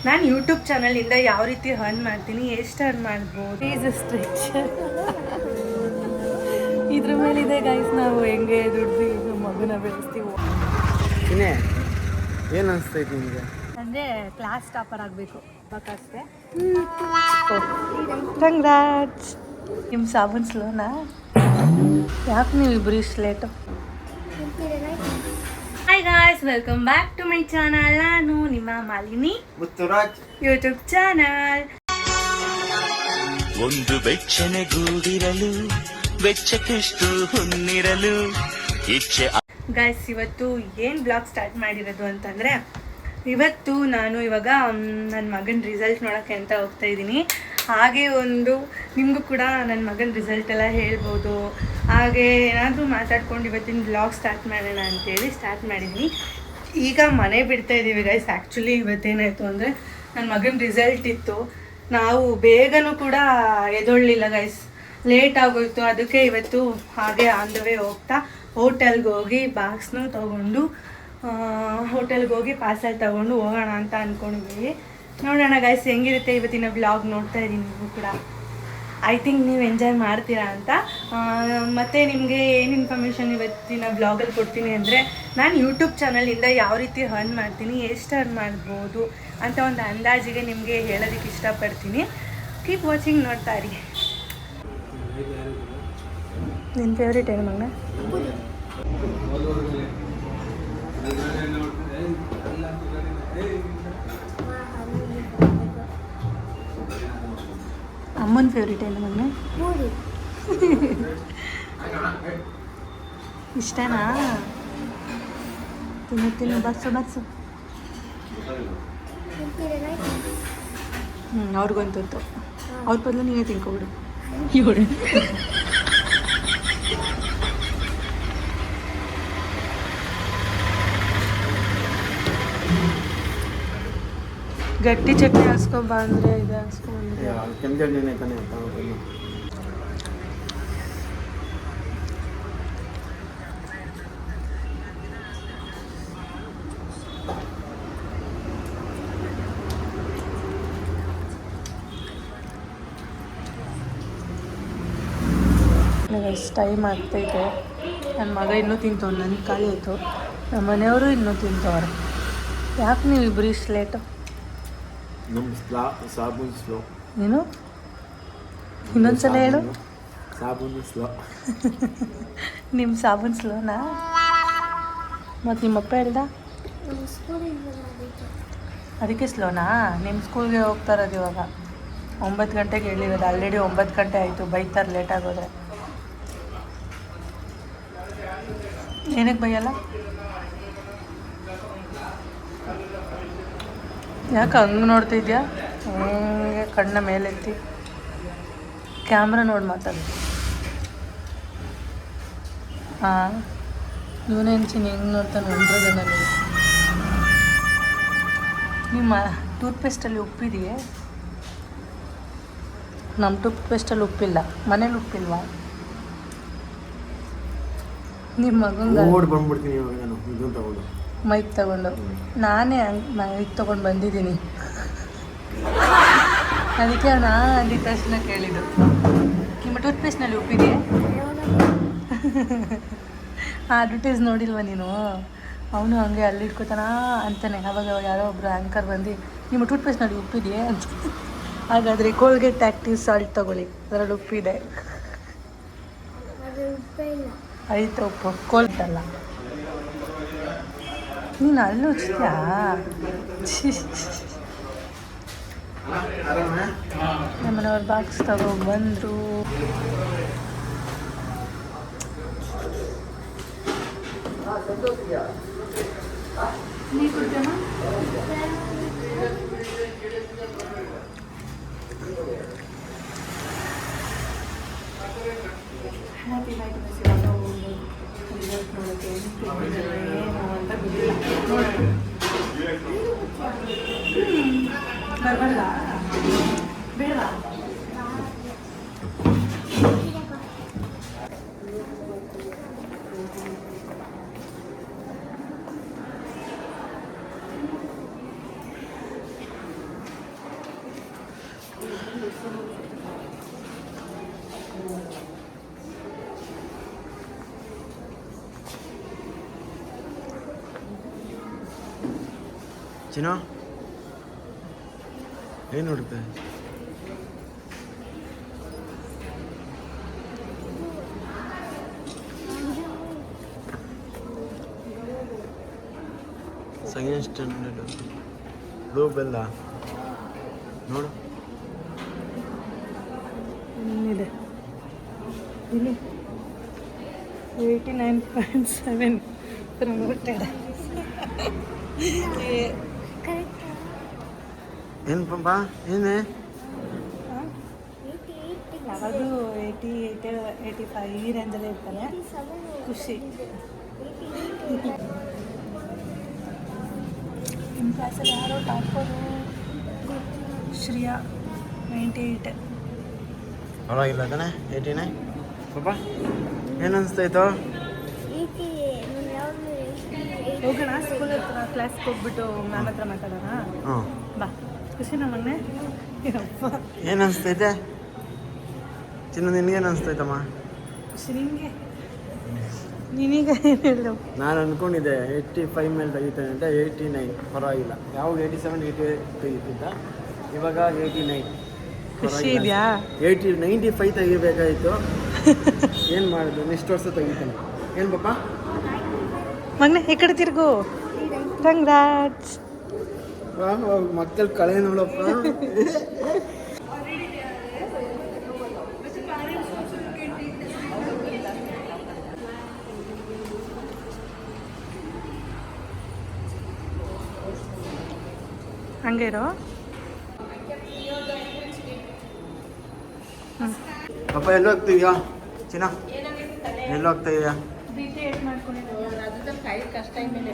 ನಾನು ಯೂಟ್ಯೂಬ್ ಚಾನಲಿಂದ ಯಾವ ರೀತಿ ಅರ್ನ್ ಮಾಡ್ತೀನಿ, ಎಷ್ಟು ಅರ್ನ್ ಮಾಡ್ಬೋದು, ಈಸ್ ಸ್ಟ್ರೆಚ್ ಇದ್ರ ಮೇಲಿದೆ ಗೈಸ್. ನಾವು ಹೆಂಗೆ ದುಡ್ದು ಈಗ ಮಗುನ ಬೆಳೆಸ್ತೀವಿ. ಏನು ಅನಿಸ್ತೈತಿ ನಿಮಗೆ? ಅಂದರೆ ಕ್ಲಾಸ್ ಟಾಪರ್ ಆಗಬೇಕು ಅಷ್ಟೇ. ಕಂಗ್ರಾಟ್ಸ್. ನಿಮ್ಮ ಸಾಬೂನ್ ಸ್ಲೋನಾ? ಯಾಕೆ ನೀವು ಇಬ್ಬರು ಇಷ್ಟು late? Hi guys, welcome back to my channel. ನಾನು ನಿಮ್ಮ ಮಾಲಿನಿ, ಯೂಟ್ಯೂಬ್ ಚಾನಲ್. ಒಂದು ಬೆಚ್ಚನೆಗೂಡಿರಲು ಬೆಚ್ಚಕ್ಕೆಷ್ಟು ಹೊನ್ನಿರಲು ಇಚ್ಛೆ. ಗಾಯ್ಸ್, ಇವತ್ತು ಏನು ಬ್ಲಾಗ್ ಸ್ಟಾರ್ಟ್ ಮಾಡಿರೋದು ಅಂತಂದರೆ, ಇವತ್ತು ನಾನು ಇವಾಗ ನನ್ನ ಮಗನ ರಿಸಲ್ಟ್ ನೋಡೋಕ್ಕೆ ಅಂತ ಹೋಗ್ತಾ ಇದ್ದೀನಿ. ಹಾಗೆ ಒಂದು ನಿಮಗೂ ಕೂಡ ನನ್ನ ಮಗನ ರಿಸಲ್ಟ್ ಎಲ್ಲ ಹೇಳ್ಬೋದು. ಹಾಗೆ ಏನಾದರೂ ಮಾತಾಡ್ಕೊಂಡು ಇವತ್ತಿನ ಬ್ಲಾಗ್ ಸ್ಟಾರ್ಟ್ ಮಾಡೋಣ ಅಂತೇಳಿ ಸ್ಟಾರ್ಟ್ ಮಾಡಿದ್ದೀನಿ. ಈಗ ಮನೆ ಬಿಡ್ತಾ ಇದ್ದೀವಿ ಗೈಸ್. ಆ್ಯಕ್ಚುಲಿ ಇವತ್ತೇನಾಯಿತು ಅಂದರೆ, ನನ್ನ ಮಗನ ರಿಸಲ್ಟ್ ಇತ್ತು. ನಾವು ಬೇಗನೂ ಕೂಡ ಎದೊಳ್ಳಿಲ್ಲ ಗೈಸ್, ಲೇಟ್ ಆಗೋಯ್ತು. ಅದಕ್ಕೆ ಇವತ್ತು ಹಾಗೆ ಆನ್ ದ ವೇ ಹೋಗ್ತಾ ಹೋಟೆಲ್ಗೆ ಹೋಗಿ ಬಾಕ್ಸ್ನೂ ತೊಗೊಂಡು ಹೋಟೆಲ್ಗೆ ಹೋಗಿ ಪಾರ್ಸಲ್ ತೊಗೊಂಡು ಹೋಗೋಣ ಅಂತ ಅಂದ್ಕೊಂಡಿದ್ದೀವಿ. ನೋಡೋಣ ಗೈಸ್ ಹೆಂಗಿರುತ್ತೆ ಇವತ್ತಿನ ಬ್ಲಾಗ್. ನೋಡ್ತಾ ಇದ್ದೀನಿ, ನೀವು ಕೂಡ ಐ ಥಿಂಕ್ ನೀವು ಎಂಜಾಯ್ ಮಾಡ್ತೀರಾ ಅಂತ. ಮತ್ತು ನಿಮಗೆ ಏನು ಇನ್ಫಾರ್ಮೇಷನ್ ಇವತ್ತಿನ ಬ್ಲಾಗಲ್ಲಿ ಕೊಡ್ತೀನಿ ಅಂದರೆ, ನಾನು ಯೂಟ್ಯೂಬ್ ಚಾನಲಿಂದ ಯಾವ ರೀತಿ ಅರ್ನ್ ಮಾಡ್ತೀನಿ, ಎಷ್ಟು ಅರ್ನ್ ಮಾಡ್ಬೋದು ಅಂತ ಒಂದು ಅಂದಾಜಿಗೆ ನಿಮಗೆ ಹೇಳೋದಕ್ಕೆ ಇಷ್ಟಪಡ್ತೀನಿ. ಕೀಪ್ ವಾಚಿಂಗ್, ನೋಡ್ತಾ ಇರಿ. ನಿನ್ನ ಫೇವ್ರೇಟ್ ಏನು ಮಗನ? ಅಮ್ಮನ ಫೇವ್ರೇಟ್ ಏನು ಮಗನ? ಇಷ್ಟನಾ? ತಿನ್ನು ಬರ್ಸು. ಅವ್ರಿಗಂತೂ ಅವ್ರ ಬದಲು ನೀವೇ ತಿನ್ಕೊಬಿಡು. ಇವಳು ಗಟ್ಟಿ ಚಟ್ನಿ ಹಾಕ್ಸ್ಕೊಬಾ ಅಂದರೆ ಇದು ಹಾಕ್ಸ್ಕೊಂಡ್ರೆ ಎಷ್ಟು ಟೈಮ್ ಆಗ್ತೈತೆ. ನನ್ನ ಮಗ ಇನ್ನೂ ತಿಂತವ್ರು, ನನ್ನ ಖಾಲಿ ಆಯಿತು. ನಮ್ಮ ಮನೆಯವರು ಇನ್ನೂ ತಿಂತವ್ರೆ. ಯಾಕೆ ನೀವು ಇಬ್ಬರು ಇಷ್ಟು ಲೇಟು? ಸಾಬೂನ್ ಸ್ಲೋ. ನೀನು ಇನ್ನೊಂದ್ಸಲ ಹೇಳು. ಸಾಬೂನು ಸ್ಲೋ. ನಿಮ್ಮ ಸಾಬೂನ್ ಸ್ಲೋನಾ? ಮತ್ತು ನಿಮ್ಮಪ್ಪ ಹೇಳ್ದ ಅದಕ್ಕೆ ಸ್ಲೋನಾ? ನಿಮ್ಮ ಸ್ಕೂಲ್ಗೆ ಹೋಗ್ತಾ ಇರೋದು ಇವಾಗ 9 ಗಂಟೆಗೆ ಹೇಳಿರೋದು. ಆಲ್ರೆಡಿ 9 ಗಂಟೆ ಆಯಿತು. ಬೈತಾರೆ ಲೇಟ್ ಆಗೋದ್ರೆ. ಏನಕ್ಕೆ ಬೈಯಲ್ಲ? ಯಾಕೆ ಹಂಗೆ ನೋಡ್ತಾ ಇದೆಯಾ? ಹಂಗೆ ಕಣ್ಣ ಮೇಲೆತ್ತಿ ಕ್ಯಾಮ್ರಾ ನೋಡಿ ಮಾತಾಡು. ಹಾಂ, ಇವನೇನ್ಚಿನಿ ಹೆಂಗೆ ನೋಡ್ತಾನೆ ಒಂದ್ರ ಜನಲ್ಲಿ. ನಿಮ್ಮ ಟೂತ್ಪೇಸ್ಟಲ್ಲಿ ಉಪ್ಪಿದೆಯೇ? ನಮ್ಮ ಟೂತ್ಪೇಸ್ಟಲ್ಲಿ ಉಪ್ಪಿಲ್ಲ. ಮನೇಲಿ ಉಪ್ಪಿಲ್ವಾ? ನಿಮ್ಮ ಮಗಂಗೆ ಬಂದ್ಬಿಡ್ತೀನಿ ಇವಾಗ ನಾನು ಇದನ್ನು ತಗೊಂಡು ಮೈಕ್ ತಗೊಂಡು. ನಾನೇ ಮೈಕ್ ತೊಗೊಂಡು ಬಂದಿದ್ದೀನಿ. ಅದಕ್ಕೆ ನಾನು ಅಂದಿದ ತಕ್ಷಣ ಕೇಳಿದ್ದು. ನಿಮ್ಮ ಟೂತ್ಪೇಸ್ಟ್ನಲ್ಲಿ ಉಪ್ಪಿದೆಯೇ? ಆ ಅಡ್ವರ್ಟೈಸ್ ನೋಡಿಲ್ವ ನೀನು? ಅವನು ಹಂಗೆ ಅಲ್ಲಿ ಇಟ್ಕೋತಾನ ಅಂತಾನೆ. ಅವಾಗ ಯಾರೋ ಒಬ್ಬರು ಆ್ಯಂಕರ್ ಬಂದು ನಿಮ್ಮ ಟೂತ್ಪೇಸ್ಟ್ನಲ್ಲಿ ಉಪ್ಪಿದೆಯೇ ಅಂತ. ಹಾಗಾದರೆ ಕೋಲ್ಗೇಟ್ ಆ್ಯಕ್ಟಿವ್ ಸಾಲ್ಟ್ ತೊಗೊಳ್ಳಿ, ಅದರಲ್ಲಿ ಉಪ್ಪಿದೆ. ಆಯ್ತು, ಉಪ್ಪು ಕೋಲ್ಗೇಟಲ್ಲ. ನೀನು ಅಲ್ಲಿ ಉಚ್ಚಿದ್ಯಾ? ನಮ್ಮನೆಯವ್ರ ಬಾಕ್ಸ್ ತಗೊಂಡ್ಬಂದರು. ನೀ ಕುಡ್ತೇನ? ಹ್ಯಾಪಿ ಬೈಟ್ ನೋಡೋಕ್ಕೆ ಏನು ಅಂತ ಗೊತ್ತಿಲ್ಲ. ಬರಬಲ್ಲ ಬೇಡವಾ? ಚಿನ್ನ ಏನು ನೋಡುತ್ತೆ? ಸೆಕೆಂಡ್ ಸ್ಟ್ಯಾಂಡರ್ಡ್ ಬ್ಲೂ ಬೆಲ್ಲ ನೋಡು. ಇದೆ ಇಲ್ಲಿ 89.7 ಪ್ರಮೋಟೆಡ್. ಏನು ಪಂಪ ಏನೇ ಯಾವಾಗಲೂ 88, 85 ಈ ರೇಂಜಲ್ಲೇ ಇರ್ತಾನೆ. ಖುಷಿ. ನಿಮ್ಮ ಕ್ಲಾಸಲ್ಲಿ ಯಾರೋ ಟಾಪರು ಶ್ರೇಯಾ 98. ಪರವಾಗಿಲ್ಲ ತಾನೆ 89. ಪಾಪ ಏನು ಅನಿಸ್ತಾಯ್ತು? ಹೋಗೋಣ ಸ್ಕೂಲ್ ಹತ್ರ ಕ್ಲಾಸ್ಗೆ ಹೋಗ್ಬಿಟ್ಟು ಮ್ಯಾಮ್ ಹತ್ರ ಮಾತಾಡೋಣ. ಹ್ಞೂ ಬಾ. ಖುಷಿನ ಮೊನ್ನೆ ಅಪ್ಪ ಏನು ಅನಿಸ್ತೈತೆ ಚಿನ್ನ? ನಿನಗೇನು ಅನಿಸ್ತೈತಮ್ಮ? ಖುಷಿ ನಿಮಗೆ. ನೀನೀಗ ಏನು ಹೇಳಿದೆವು? ನಾನು ಅಂದ್ಕೊಂಡಿದ್ದೆ 85 ಮೇಲೆ ತೆಗಿತಾನೆ ಅಂತ. 89 ಪರವಾಗಿಲ್ಲ. ಯಾವಾಗ 87, 88 ತೆಗಿತಿದ್ದ, ಇವಾಗ 89. ಖುಷಿ ಇದೆಯಾ? 95 ತೆಗಿಬೇಕಾಯಿತು. ಏನು ಮಾಡಿದ್ರು? ನೆಕ್ಸ್ಟ್ ವರ್ಷ ತೆಗಿತಾನೆ. ಏನು ಪಾಪ? ಮಗನೆ ಈ ಕಡೆ ತಿರುಗು. ಕಂಗ್ರಾಟ್ಸ್. ಮಕ್ಕಳು ಕಳೆ ನೋಡಪ್ಪ. ಹಂಗೆ ಇರೋ. ಪಾಪ ಎಲ್ಲಿ ಹೋಗ್ತೀವ್ಯಾ ಚಿನ್ನ? ಎಲ್ಲಿ ಹೋಗ್ತಾ ಇದೆಯಾ? ಕಷ್ಟ ಮೇಲೆ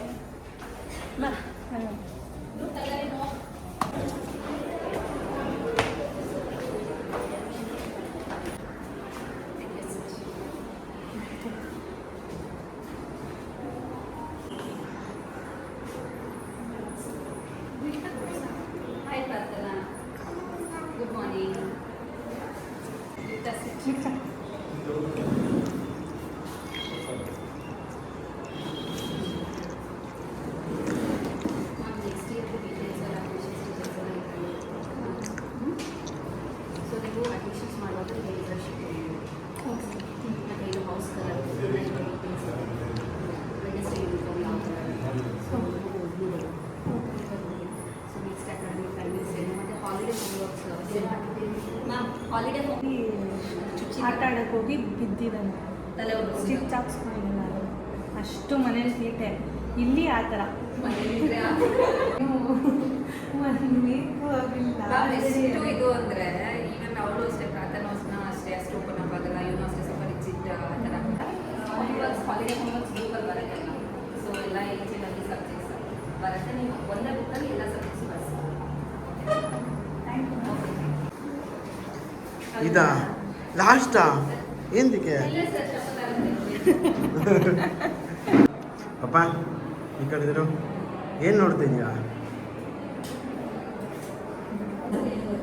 Good morning. ಹಾಲಿಡೇ ಆಟ ಆಡೋಕ್ಕೆ ಹೋಗಿ ಬಿದ್ದಿದ್ದಾನೆ. ತಲೆ ಸ್ಟಿಚ್ ಹಾಕ್ಸ್ಕೊಂಡಿದ್ದಾನೆ. ನಾನು ಅಷ್ಟು ಮನೇಲಿ ತೀಟೆ. ಇಲ್ಲಿ ಆ ಥರ 1 ವೀಕು ಆಗಿಲ್ಲ. ಎಷ್ಟು ಇದು ಅಂದರೆ ಈವನ್ ಅವಳು ಅಷ್ಟೇ ಪ್ರಾರ್ಥನೋಸ್ನ ಅಷ್ಟೇ ಅಷ್ಟು ಓಪನ್ ಅಪ್ ಆಗಲ್ಲ. ಇವನು ಅಷ್ಟೇ ಸ್ವಲ್ಪ ರಿಚಿಟ್ ಆ ಥರ ಹೋಮ್ವರ್ಕ್ಸ್ ಹಾಲಿಡೇ ಹೋಮ್ವರ್ಕ್ಸ್ ಗ್ರೂಪಲ್ಲಿ ಬರುತ್ತೆ. ಸೊ ಎಲ್ಲ ಈಚಿನಲ್ಲಿ ಸಬ್ಜೆಕ್ಟ್ಸ್ ಬರುತ್ತೆ. ನೀವು ಒಂದೇ ಬುಕ್ಕಲ್ಲಿ ಎಲ್ಲ ಸಬ್ಜೆಕ್ಟ್ಸ್ ಬರ್ಸಿ. ಇದಾ ಲಾಸ್ಟಾ? ಏನಕ್ಕೆ ಪಾಪ ಈ ಕಡೆ ಏನು ನೋಡ್ತಿದ್ಯಾ?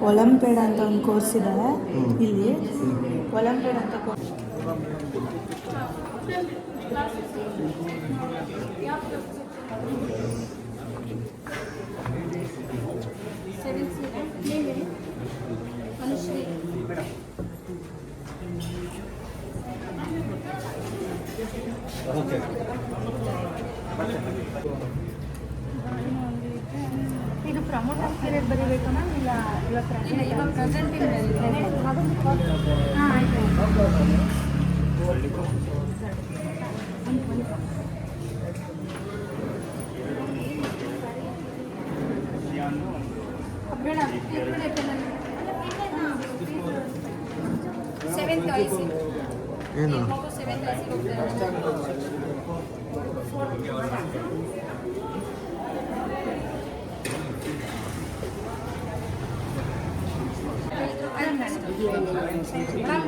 ಒಲಂಪೇಡ್ ಅಂತ ಒಂದು ಕೋರ್ಸ್ ಇದೆ ಇಲ್ಲಿ. ಒಲಂಪೇಡ್ ಅಂತ ಕೋರ್ಸ್ ಇದು ಪ್ರಮೋಟ್ ಪೀರಿಯಡ್ ಬರೀಬೇಕಾ ಮ್ಯಾಮ್? ಇಲ್ಲ ಇವಾಗ ಪ್ರೆಸೆಂಟ್ ಹಾಂ ಆಯಿತು. ಬೇಡ 7th ಏನು?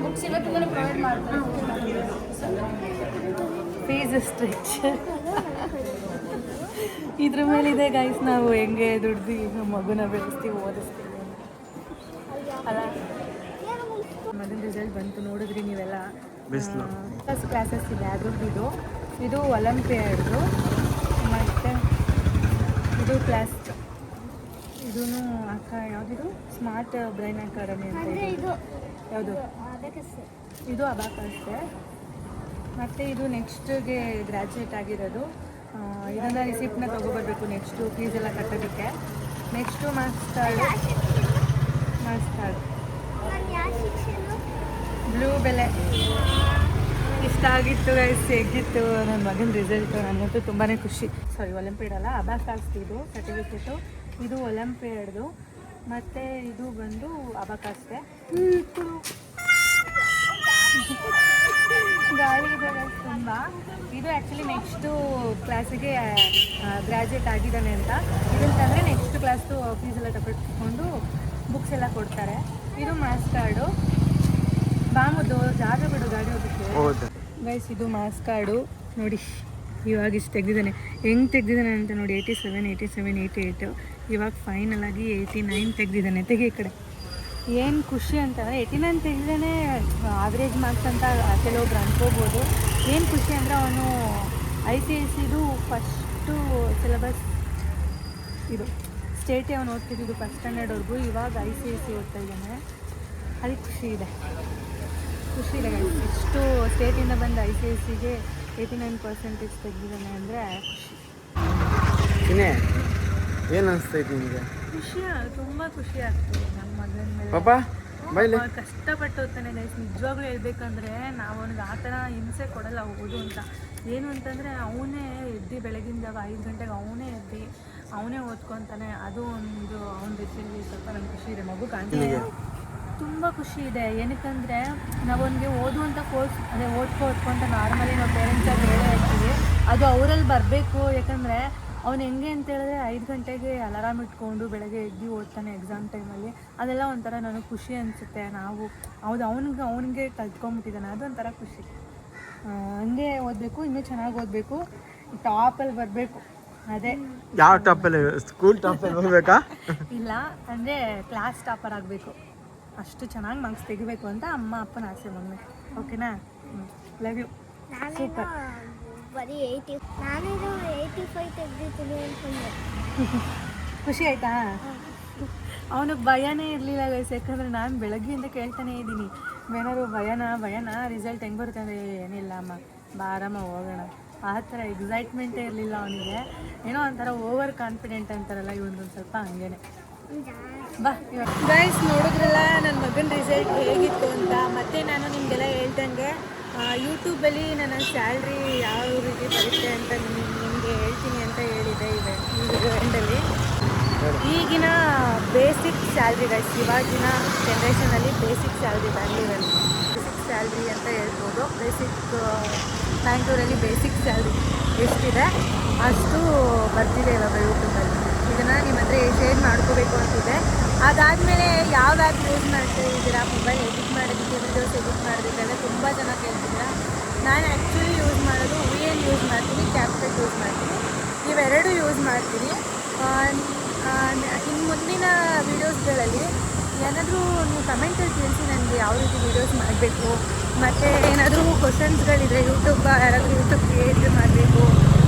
ಬುಕ್ಸ್ ಇವತ್ತು ಪ್ರೊವೈಡ್ ಮಾಡ್ತಾರೆ. ಫೀಸ್ ಸ್ಟ್ರೆಚ್ ಇದ್ರ ಮೇಲಿದೆ ಗೈಸ್. ನಾವು ಹೆಂಗೆ ದುಡ್ದು ನಮ್ಮ ಮಗುನ ಬೆಳೆಸ್ತೀವಿ, ಓದಿಸ್ತೀವಿ ಅಲ್ಲ. ಮಗನ ರಿಸಲ್ಟ್ ಬಂತು, ನೋಡಿದ್ರಿ ನೀವೆಲ್ಲ. ಬಿಸಿಲು ಫಸ್ಟ್ ಕ್ಲಾಸಸ್ ಇದೆ ಅದ್ರದ್ದು. ಇದು ಒಲಂಪಿಯಾಡ್ದು, ಮತ್ತು ಇದು ಕ್ಲಾಸ್. ಇದೂ ಅಕ್ಕ ಯಾವುದಿದು ಸ್ಮಾರ್ಟ್ ಬ್ರೈನ್ ಅಕಾಡೆಮಿ ಅಂತ ಇದೆ. ಯಾವುದು ಇದು ಅಬಾಕಸ್ಸೆ. ಮತ್ತು ಇದು ನೆಕ್ಸ್ಟ್ಗೆ ಗ್ರ್ಯಾಜುಯೇಟ್ ಆಗಿರೋದು. ಇದನ್ನು ರಿಸಿಪ್ಟನ್ನ ತೊಗೊಬರ್ಬೇಕು ನೆಕ್ಸ್ಟು ಫೀಸ್ ಎಲ್ಲ ಕಟ್ಟೋದಕ್ಕೆ. ನೆಕ್ಸ್ಟು ಮಾರ್ಕ್ಸ್ ಕಾರ್ಡ್ ಬ್ಲೂ ಬೆಲೆ. ಇಷ್ಟ ಆಗಿತ್ತು ಗೈಸ್, ಹೇಗಿತ್ತು ನನ್ನ ಮಗನ ರಿಸಲ್ಟು? ನನಗಂತೂ ತುಂಬಾ ಖುಷಿ. ಸಾರಿ, ಒಲಿಂಪಿಯಾಡ್ ಅಲ್ಲ, ಅಬಾಕಾಸ್ ಇದು ಸರ್ಟಿಫಿಕೇಟು. ಇದು ಒಲಿಂಪಿಯಾಡ್ದು. ಮತ್ತು ಇದು ಬಂದು ಅಬಾಕಾಸ್ಗೆ ಗಾಳಿ ಇದೆ ತುಂಬ. ಇದು ಆ್ಯಕ್ಚುಲಿ ನೆಕ್ಸ್ಟು ಕ್ಲಾಸಿಗೆ ಗ್ರ್ಯಾಜುಯೇಟ್ ಆಗಿದ್ದಾನೆ ಅಂತ. ಇದಂತಂದರೆ ನೆಕ್ಸ್ಟ್ ಕ್ಲಾಸ್ದು ಫೀಸ್ ಎಲ್ಲ ತಗೊಂಡು ಬುಕ್ಸ್ ಎಲ್ಲ ಕೊಡ್ತಾರೆ. ಇದು ಮಾರ್ಕ್ಸ್ ಕಾರ್ಡು. ಬಾಮುದು ಜಾಗ ಬಿಡು ಗಾಡಿ ಹೋಗುತ್ತೆ ಗೈಸ್. ಇದು ಮಾರ್ಕ್ಸ್ ಕಾರ್ಡು ನೋಡಿ, ಇವಾಗ ಇಷ್ಟು ತೆಗೆದಿದ್ದಾನೆ. ಹೆಂಗೆ ತೆಗೆದಿದ್ದಾನೆ ಅಂತ ನೋಡಿ, 87, 87, 88. ಇವಾಗ ಫೈನಲ್ ಆಗಿ 89 ತೆಗೆದಿದ್ದಾನೆ. ತೆಗಿ ಈ ಕಡೆ. ಏನು ಖುಷಿ ಅಂತಂದರೆ 89 ತೆಗೆದೇ ಆವ್ರೇಜ್ ಮಾರ್ಕ್ಸ್ ಅಂತ ಕೆಲವೊಬ್ರು ಅನ್ಕೋಬೋದು. ಏನು ಖುಷಿ ಅಂದರೆ ಅವನು ICSEದು ಫಸ್ಟು ಸಿಲೆಬಸ್ ಇದು ಸ್ಟೇಟೇ ಅವನು ಓದ್ತಿದ್ದು ಫಸ್ಟ್ ಸ್ಟ್ಯಾಂಡರ್ಡ್ವರೆಗೂ. ಇವಾಗ ICSE ಓದ್ತಾ ಇದ್ದಾನೆ. ಅದಕ್ಕೆ ಖುಷಿ ಇದೆ ಗೈಸ್. ಇಷ್ಟು ಸ್ಟೇಟಿಂದ ಬಂದು ICSEಗೆ 89% ತೆಗೆದಿದ್ದಾನೆ ಅಂದರೆ ಖುಷಿ. ಏನು ಅನಿಸ್ತೈತಿ ನಿಮಗೆ? ಖುಷಿ, ತುಂಬ ಖುಷಿ ಆಗ್ತದೆ ನಮ್ಮ ಮಗನ ಮೇಲೆ. ಪಾಪ ಬೈಲಿ ಕಷ್ಟಪಟ್ಟು ಓದ್ತಾನೆ ಗೈಸ್. ನಿಜವಾಗ್ಲೂ ಹೇಳ್ಬೇಕಂದ್ರೆ ನಾವು ಅವ್ನಿಗೆ ಆ ಥರ ಹಿಂಸೆ ಕೊಡಲ್ಲ ಓದು ಅಂತ. ಏನು ಅಂತಂದರೆ ಅವನೇ ಎದ್ದು ಬೆಳಗಿನ ಜಾವ 5 ಗಂಟೆಗೆ ಅವನೇ ಎದ್ದು ಅವನೇ ಓದ್ಕೊತಾನೆ. ಅದು ಒಂದು ಅವನ ರೀತಿಯಲ್ಲಿ ಸ್ವಲ್ಪ ನನಗೆ ಖುಷಿ ಇದೆ. ಮಗು ಕಾಣ್ತಿದೆ, ತುಂಬ ಖುಷಿ ಇದೆ. ಏನಕ್ಕಂದರೆ ನಾವು ಅವನಿಗೆ ಓದುವಂಥ ಕೋರ್ಸ್ ಅದೇ ಓದ್ಕೊಂತ ನಾರ್ಮಲಿ ನಾವು ಪೇರೆಂಟ್ಸಾಗಿ ಹೇಳೇ ಇರ್ತೀವಿ. ಅದು ಅವರಲ್ಲಿ ಬರಬೇಕು. ಯಾಕಂದರೆ ಅವ್ನು ಹೆಂಗೆ ಅಂತ ಹೇಳಿದ್ರೆ 5 ಗಂಟೆಗೆ ಅಲಾರಾಮ್ ಇಟ್ಕೊಂಡು ಬೆಳಗ್ಗೆ ಎದ್ದು ಓದ್ತಾನೆ ಎಕ್ಸಾಮ್ ಟೈಮಲ್ಲಿ. ಅದೆಲ್ಲ ಒಂಥರ ನನಗೆ ಖುಷಿ ಅನಿಸುತ್ತೆ. ನಾವು ಹೌದು ಅವನಿಗೆ ಕಲ್ತ್ಕೊಂಡ್ಬಿಟ್ಟಿದ್ದಾನೆ, ಅದು ಒಂಥರ ಖುಷಿ. ಹಂಗೆ ಓದಬೇಕು, ಇನ್ನೂ ಚೆನ್ನಾಗಿ ಓದಬೇಕು, ಟಾಪಲ್ಲಿ ಬರಬೇಕು. ಅದೇ ಯಾವ ಟಾಪಲ್ಲಿ? ಸ್ಕೂಲ್ ಟಾಪಲ್ಲಿ ಹೋಗ್ಬೇಕಾ? ಇಲ್ಲ ಅಂದರೆ ಕ್ಲಾಸ್ ಟಾಪರ್ ಆಗಬೇಕು. ಅಷ್ಟು ಚೆನ್ನಾಗಿ ಮಾರ್ಕ್ಸ್ ತೆಗಿಬೇಕು ಅಂತ ಅಮ್ಮ ಅಪ್ಪನ ಆಸೆ ಮೊನ್ನೆ. ಓಕೆನಾ? Love you. ಸೂಪರ್. ಬರೀ 80, ನಾನಿದು 85 ತೆಗೆದಿದ್ದೀನಿ ಅನ್ಕೊಂಡೆ. ಖುಷಿ ಆಯ್ತಾ? ಅವನಿಗೆ ಭಯನೇ ಇರಲಿಲ್ಲ ಗೈಸ್. ಯಾಕಂದರೆ ನಾನು ಬೆಳಗ್ಗೆಯಿಂದ ಕೇಳ್ತಾನೆ ಇದ್ದೀನಿ, ಏನಾದ್ರು ಭಯನಾ ರಿಸಲ್ಟ್ ಹೆಂಗೆ ಬರುತ್ತೆ ಅಂದರೆ ಏನಿಲ್ಲ ಅಮ್ಮ ಆರಾಮ ಹೋಗೋಣ. ಆ ಥರ ಎಕ್ಸೈಟ್ಮೆಂಟೇ ಇರಲಿಲ್ಲ ಅವನಿಗೆ. ಏನೋ ಒಂಥರ ಓವರ್ ಕಾನ್ಫಿಡೆಂಟ್ ಅಂತಾರಲ್ಲ, ಇವೊಂದೊಂದು ಸ್ವಲ್ಪ ಹಂಗೇನೆ. ಬಾ ಗೈಸ್, ನೋಡಿದ್ರಲ್ಲ ನನ್ನ ಮಗನ ರಿಸಲ್ಟ್ ಹೇಗಿತ್ತು ಅಂತ. ಮತ್ತು ನಾನು ನಿಮಗೆಲ್ಲ ಹೇಳ್ದಂಗೆ ಯೂಟ್ಯೂಬಲ್ಲಿ ನನ್ನ ಸ್ಯಾಲ್ರಿ ಯಾವ ರೀತಿ ಬರುತ್ತೆ ಅಂತ ನಿಮಗೆ ಹೇಳ್ತೀನಿ ಅಂತ ಹೇಳಿದೆ ಈ ವಿಡಿಯೋದಲ್ಲಿ. ಈಗಿನ ಬೇಸಿಕ್ ಸ್ಯಾಲ್ರಿ ಗೈಸ್, ಇವಾಗಿನ ಜನ್ರೇಷನಲ್ಲಿ ಬೇಸಿಕ್ ಸ್ಯಾಲ್ರಿ ಬ್ಯಾಂಗ್ಳೂರಲ್ಲಿ ಬೇಸಿಕ್ ಸ್ಯಾಲ್ರಿ ಅಂತ ಹೇಳ್ಬೋದು. ಬ್ಯಾಂಗ್ಳೂರಲ್ಲಿ ಬೇಸಿಕ್ ಸ್ಯಾಲ್ರಿ ಎಷ್ಟಿದೆ ಅಷ್ಟು ಬರ್ತಿದೆ ಇವಾಗ ಯೂಟ್ಯೂಬಲ್ಲಿ. ಇದನ್ನು ನಿಮ್ಮ ಹತ್ರ ಶೇರ್ ಮಾಡ್ಕೋಬೇಕು ಅಂತಿದೆ. ಅದಾದಮೇಲೆ ಯಾವ ಆ್ಯಪ್ ಯೂಸ್ ಮಾಡ್ತಾ ಇದ್ದೀರಾ ಮೊಬೈಲ್ ಎಡಿಟ್ ಮಾಡೋದಕ್ಕೆ, ವಿಡಿಯೋಸ್ ಎಡಿಟ್ ಮಾಡೋದಕ್ಕೆಲ್ಲ ತುಂಬ ಜನ ಕೇಳ್ತಿದ್ದೀರಾ. ನಾನು ಆ್ಯಕ್ಚುಲಿ ಯೂಸ್ ಮಾಡೋದು VN ಯೂಸ್ ಮಾಡ್ತೀನಿ, ಕ್ಯಾಪ್ಕಟ್ ಯೂಸ್ ಮಾಡ್ತೀನಿ. ಇವೆರಡು ಯೂಸ್ ಮಾಡ್ತೀನಿ. ಇನ್ನು ಮುಂದಿನ ವೀಡಿಯೋಸ್ಗಳಲ್ಲಿ ಏನಾದರೂ ನೀವು ಕಮೆಂಟಲ್ಲಿ ತಿಳಿಸಿ ನನಗೆ ಯಾವ ರೀತಿ ವೀಡಿಯೋಸ್ ಮಾಡಬೇಕು. ಮತ್ತು ಏನಾದರೂ ಕ್ವಶನ್ಸ್ಗಳಿದ್ರೆ ಯಾರಾದರೂ ಯೂಟ್ಯೂಬ್ ಕ್ರಿಯೇಟ್ ಮಾಡಬೇಕು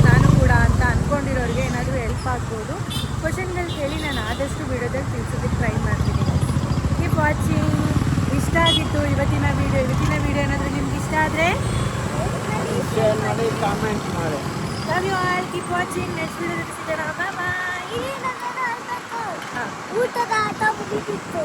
ನಾನು ಕೂಡ ಅಂತ ಅಂದ್ಕೊಂಡಿರೋರಿಗೆ ಏನಾದರೂ ಹೆಲ್ಪ್ ಆಗ್ಬೋದು. ಕ್ವಶನ್ಗಳು ಕೇಳಿ ನಾನು ಆದಷ್ಟು ವೀಡಿಯೋದಲ್ಲಿ ತಿಳಿಸೋದಕ್ಕೆ ಟ್ರೈ ಮಾಡ್ತೀನಿ. Keep watching. ಇಷ್ಟ ಆಗಿತ್ತು ಇವತ್ತಿನ ವೀಡಿಯೋ ಏನಾದರೂ ನಿಮ್ಗೆ ಇಷ್ಟ ಆದರೆ ಶೇರ್ ಮಾಡಿ, ಕಾಮೆಂಟ್ ಮಾಡಿ. Love you all. Keep watching. Next video ಸಿಗೋಣ. ಬಾಯ್. ಊಟದ ಆಟ ಮುಗಿತಿತ್ತು.